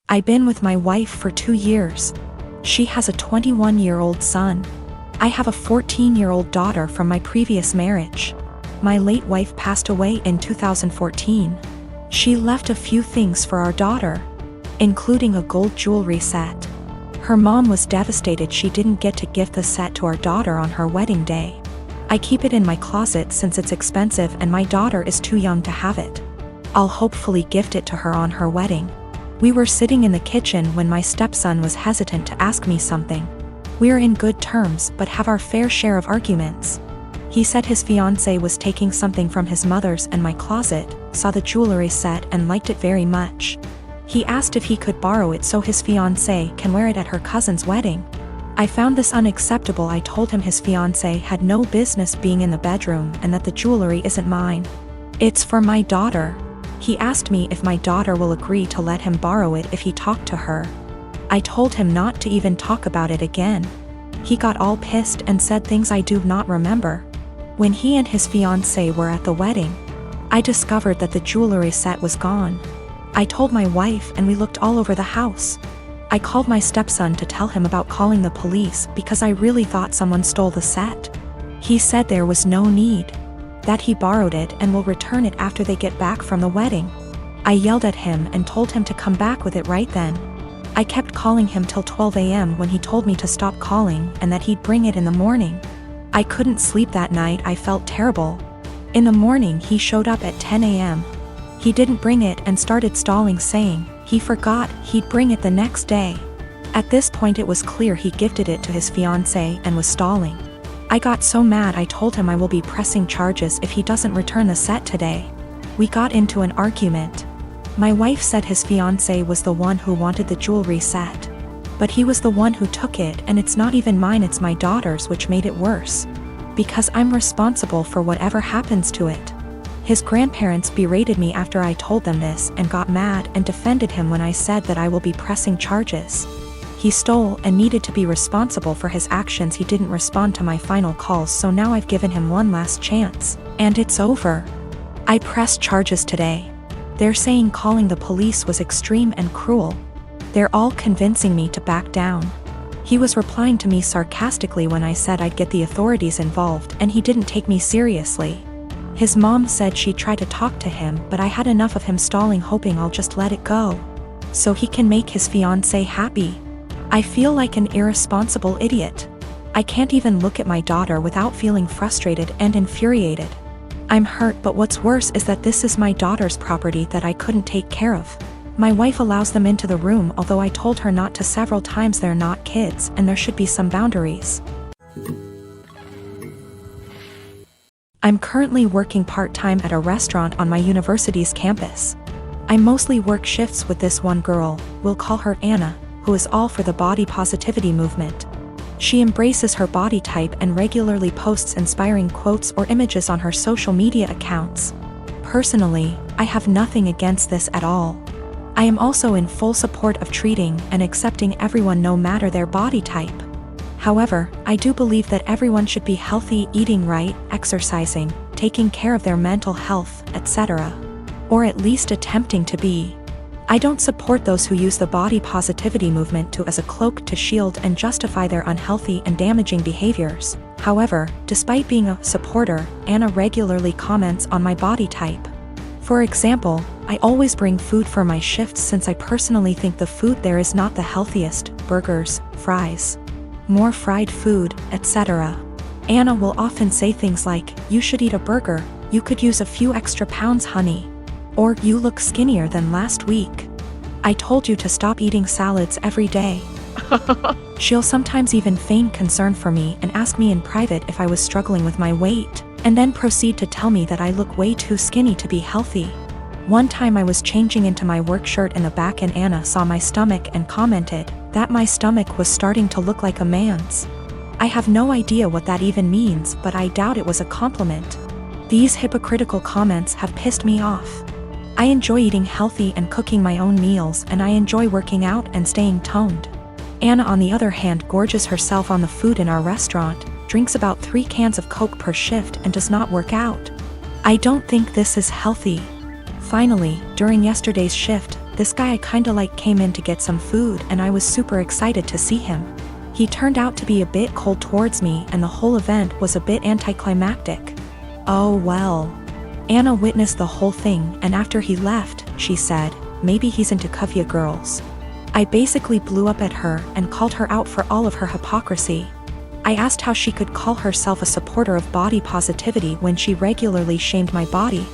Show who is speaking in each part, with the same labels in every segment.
Speaker 1: I've been with my wife for 2 years. She has a 21-year-old son. I have a 14-year-old daughter from my previous marriage. My late wife passed away in 2014. She left a few things for our daughter, including a gold jewelry set. Her mom was devastated she didn't get to gift the set to our daughter on her wedding day. I keep it in my closet since it's expensive and my daughter is too young to have it. I'll hopefully gift it to her on her wedding. We were sitting in the kitchen when my stepson was hesitant to ask me something. We're in good terms but have our fair share of arguments. He said his fiancée was taking something from his mother's and my closet, saw the jewelry set and liked it very much. He asked if he could borrow it so his fiancée can wear it at her cousin's wedding. I found this unacceptable. I told him his fiancée had no business being in the bedroom and that the jewelry isn't mine. It's for my daughter. He asked me if my daughter will agree to let him borrow it if he talked to her. I told him not to even talk about it again. He got all pissed and said things I do not remember. When he and his fiancée were at the wedding, I discovered that the jewelry set was gone. I told my wife and we looked all over the house. I called my stepson to tell him about calling the police because I really thought someone stole the set. He said there was no need, that he borrowed it and will return it after they get back from the wedding. I yelled at him and told him to come back with it right then. I kept calling him till 12 a.m. when he told me to stop calling and that he'd bring it in the morning. I couldn't sleep that night. I felt terrible. In the morning he showed up at 10 a.m. He didn't bring it and started stalling, saying he forgot he'd bring it the next day. At this point it was clear he gifted it to his fiancée and was stalling. I got so mad I told him I will be pressing charges if he doesn't return the set today. We got into an argument. My wife said his fiancée was the one who wanted the jewelry set. But he was the one who took it and it's not even mine, it's my daughter's, which made it worse. Because I'm responsible for whatever happens to it. His grandparents berated me after I told them this and got mad and defended him when I said that I will be pressing charges. He stole and needed to be responsible for his actions. He didn't respond to my final calls, so now I've given him one last chance, and it's over. I pressed charges today. They're saying calling the police was extreme and cruel. They're all convincing me to back down. He was replying to me sarcastically when I said I'd get the authorities involved, and he didn't take me seriously. His mom said she tried to talk to him, but I had enough of him stalling, hoping I'll just let it go, so he can make his fiancée happy. I feel like an irresponsible idiot. I can't even look at my daughter without feeling frustrated and infuriated. I'm hurt, but what's worse is that this is my daughter's property that I couldn't take care of. My wife allows them into the room, although I told her not to several times. They're not kids and there should be some boundaries. I'm currently working part-time at a restaurant on my university's campus. I mostly work shifts with this one girl, we'll call her Anna, who is all for the body positivity movement. She embraces her body type and regularly posts inspiring quotes or images on her social media accounts. Personally, I have nothing against this at all. I am also in full support of treating and accepting everyone no matter their body type. However, I do believe that everyone should be healthy, eating right, exercising, taking care of their mental health, etc. Or at least attempting to be. I don't support those who use the body positivity movement as a cloak to shield and justify their unhealthy and damaging behaviors. However, despite being a supporter, Anna regularly comments on my body type. For example, I always bring food for my shifts since I personally think the food there is not the healthiest: burgers, fries, more fried food, etc. Anna will often say things like, "You should eat a burger, you could use a few extra pounds, honey." Or, "You look skinnier than last week. I told you to stop eating salads every day." She'll sometimes even feign concern for me and ask me in private if I was struggling with my weight, and then proceed to tell me that I look way too skinny to be healthy. One time I was changing into my work shirt in the back and Anna saw my stomach and commented that my stomach was starting to look like a man's. I have no idea what that even means, but I doubt it was a compliment. These hypocritical comments have pissed me off. I enjoy eating healthy and cooking my own meals, and I enjoy working out and staying toned. Anna, on the other hand, gorges herself on the food in our restaurant, drinks about 3 cans of Coke per shift, and does not work out. I don't think this is healthy. Finally, during yesterday's shift, this guy I kinda like came in to get some food and I was super excited to see him. He turned out to be a bit cold towards me and the whole event was a bit anticlimactic. Oh well. Anna witnessed the whole thing and after he left, she said, maybe he's into covey girls. I basically blew up at her and called her out for all of her hypocrisy. I asked how she could call herself a supporter of body positivity when she regularly shamed my body.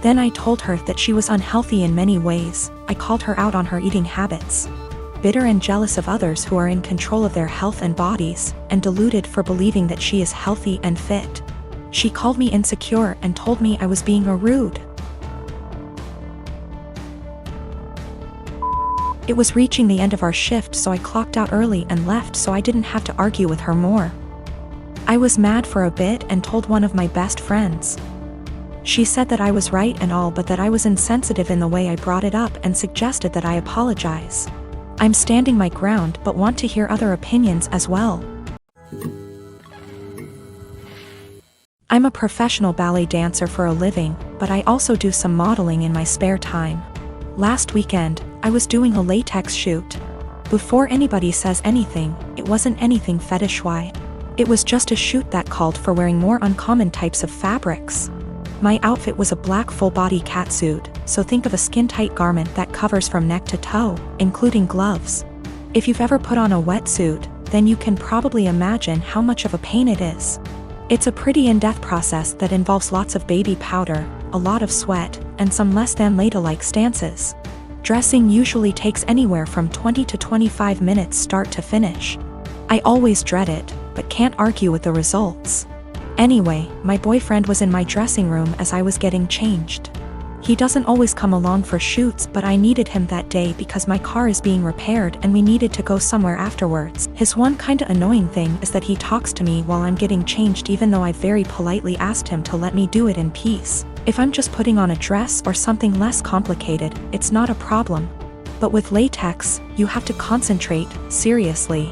Speaker 1: Then I told her that she was unhealthy in many ways. I called her out on her eating habits. Bitter and jealous of others who are in control of their health and bodies, and deluded for believing that she is healthy and fit. She called me insecure and told me I was being rude. It was reaching the end of our shift, so I clocked out early and left so I didn't have to argue with her more. I was mad for a bit and told one of my best friends. She said that I was right and all, but that I was insensitive in the way I brought it up and suggested that I apologize. I'm standing my ground but want to hear other opinions as well. I'm a professional ballet dancer for a living, but I also do some modeling in my spare time. Last weekend, I was doing a latex shoot. Before anybody says anything, it wasn't anything fetish-wise. It was just a shoot that called for wearing more uncommon types of fabrics. My outfit was a black full-body catsuit, so think of a skin-tight garment that covers from neck to toe, including gloves. If you've ever put on a wetsuit, then you can probably imagine how much of a pain it is. It's a pretty in-depth process that involves lots of baby powder, a lot of sweat, and some less than ladylike stances. Dressing usually takes anywhere from 20 to 25 minutes start to finish. I always dread it, but can't argue with the results. Anyway, my boyfriend was in my dressing room as I was getting changed. He doesn't always come along for shoots, but I needed him that day because my car is being repaired and we needed to go somewhere afterwards. His one kinda annoying thing is that he talks to me while I'm getting changed even though I very politely asked him to let me do it in peace. If I'm just putting on a dress or something less complicated, it's not a problem. But with latex, you have to concentrate, seriously.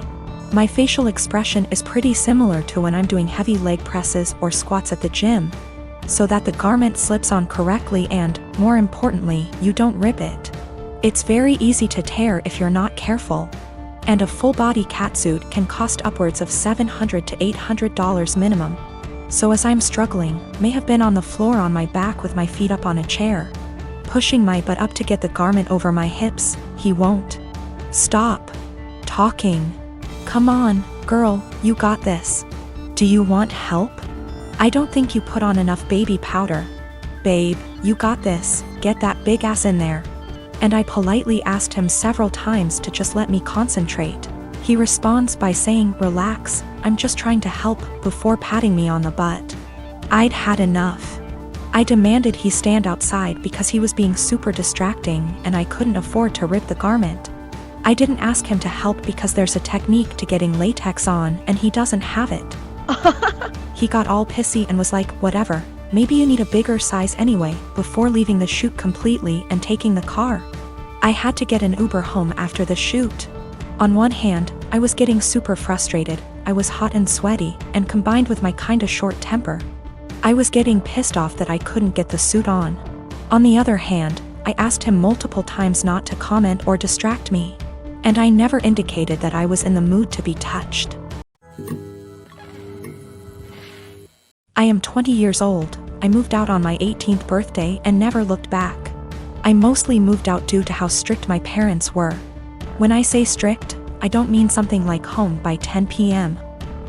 Speaker 1: My facial expression is pretty similar to when I'm doing heavy leg presses or squats at the gym, so that the garment slips on correctly and, more importantly, you don't rip it. It's very easy to tear if you're not careful. And a full-body catsuit can cost upwards of $700 to $800 minimum. So as I'm struggling, may have been on the floor on my back with my feet up on a chair, pushing my butt up to get the garment over my hips, he won't stop talking. Come on, girl, you got this. Do you want help? I don't think you put on enough baby powder. Babe, you got this, get that big ass in there. And I politely asked him several times to just let me concentrate. He responds by saying, relax, I'm just trying to help, before patting me on the butt. I'd had enough. I demanded he stand outside because he was being super distracting and I couldn't afford to rip the garment. I didn't ask him to help because there's a technique to getting latex on and he doesn't have it. He got all pissy and was like, whatever, maybe you need a bigger size anyway, before leaving the shoot completely and taking the car. I had to get an Uber home after the shoot. On one hand, I was getting super frustrated, I was hot and sweaty, and combined with my kinda short temper, I was getting pissed off that I couldn't get the suit on. On the other hand, I asked him multiple times not to comment or distract me. And I never indicated that I was in the mood to be touched. I am 20 years old, I moved out on my 18th birthday and never looked back. I mostly moved out due to how strict my parents were. When I say strict, I don't mean something like home by 10 p.m.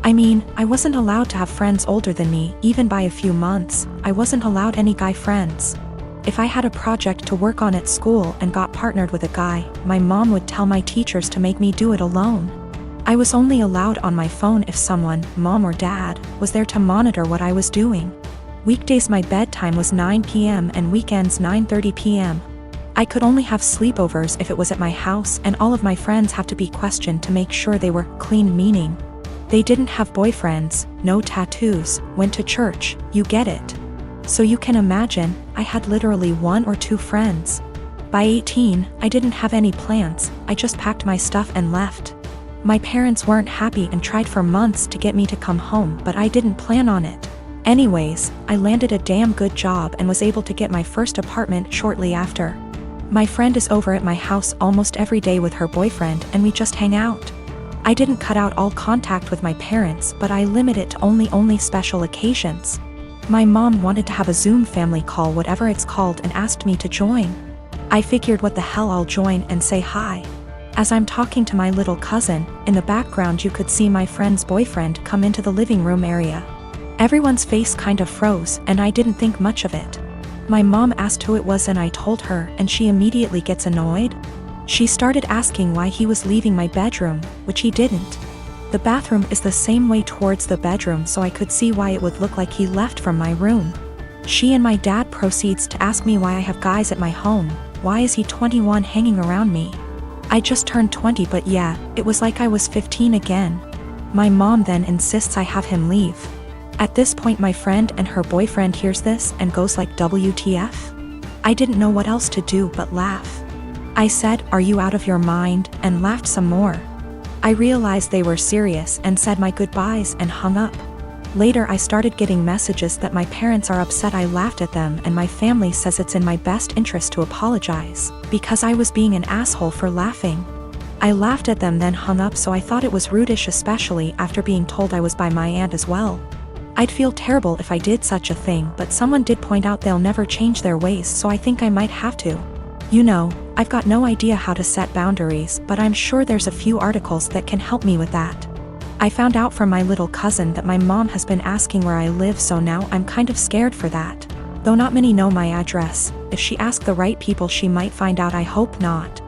Speaker 1: I mean, I wasn't allowed to have friends older than me, even by a few months. I wasn't allowed any guy friends. If I had a project to work on at school and got partnered with a guy, my mom would tell my teachers to make me do it alone. I was only allowed on my phone if someone, mom or dad, was there to monitor what I was doing. Weekdays my bedtime was 9 p.m. and weekends 9:30 p.m. I could only have sleepovers if it was at my house and all of my friends have to be questioned to make sure they were clean, meaning they didn't have boyfriends, no tattoos, went to church, you get it. So you can imagine, I had literally 1 or 2 friends. By 18, I didn't have any plans, I just packed my stuff and left. My parents weren't happy and tried for months to get me to come home, but I didn't plan on it. Anyways, I landed a damn good job and was able to get my first apartment shortly after. My friend is over at my house almost every day with her boyfriend and we just hang out. I didn't cut out all contact with my parents, but I limit it to only special occasions. My mom wanted to have a Zoom family call, whatever it's called, and asked me to join. I figured what the hell, I'll join and say hi. As I'm talking to my little cousin, in the background you could see my friend's boyfriend come into the living room area. Everyone's face kind of froze and I didn't think much of it. My mom asked who it was and I told her, and she immediately gets annoyed. She started asking why he was leaving my bedroom, which he didn't. The bathroom is the same way towards the bedroom, so I could see why it would look like he left from my room. She and my dad proceeds to ask me why I have guys at my home. Why is he 21 hanging around me? I just turned 20, but yeah, it was like I was 15 again. My mom then insists I have him leave. At this point my friend and her boyfriend hears this and goes like, WTF? I didn't know what else to do but laugh. I said, are you out of your mind, and laughed some more. I realized they were serious and said my goodbyes and hung up. Later I started getting messages that my parents are upset I laughed at them and my family says it's in my best interest to apologize, because I was being an asshole for laughing. I laughed at them then hung up, so I thought it was rudish, especially after being told I was by my aunt as well. I'd feel terrible if I did such a thing, but someone did point out they'll never change their ways, so I think I might have to. You know, I've got no idea how to set boundaries, but I'm sure there's a few articles that can help me with that. I found out from my little cousin that my mom has been asking where I live, so now I'm kind of scared for that. Though not many know my address, if she asks the right people she might find out. I hope not.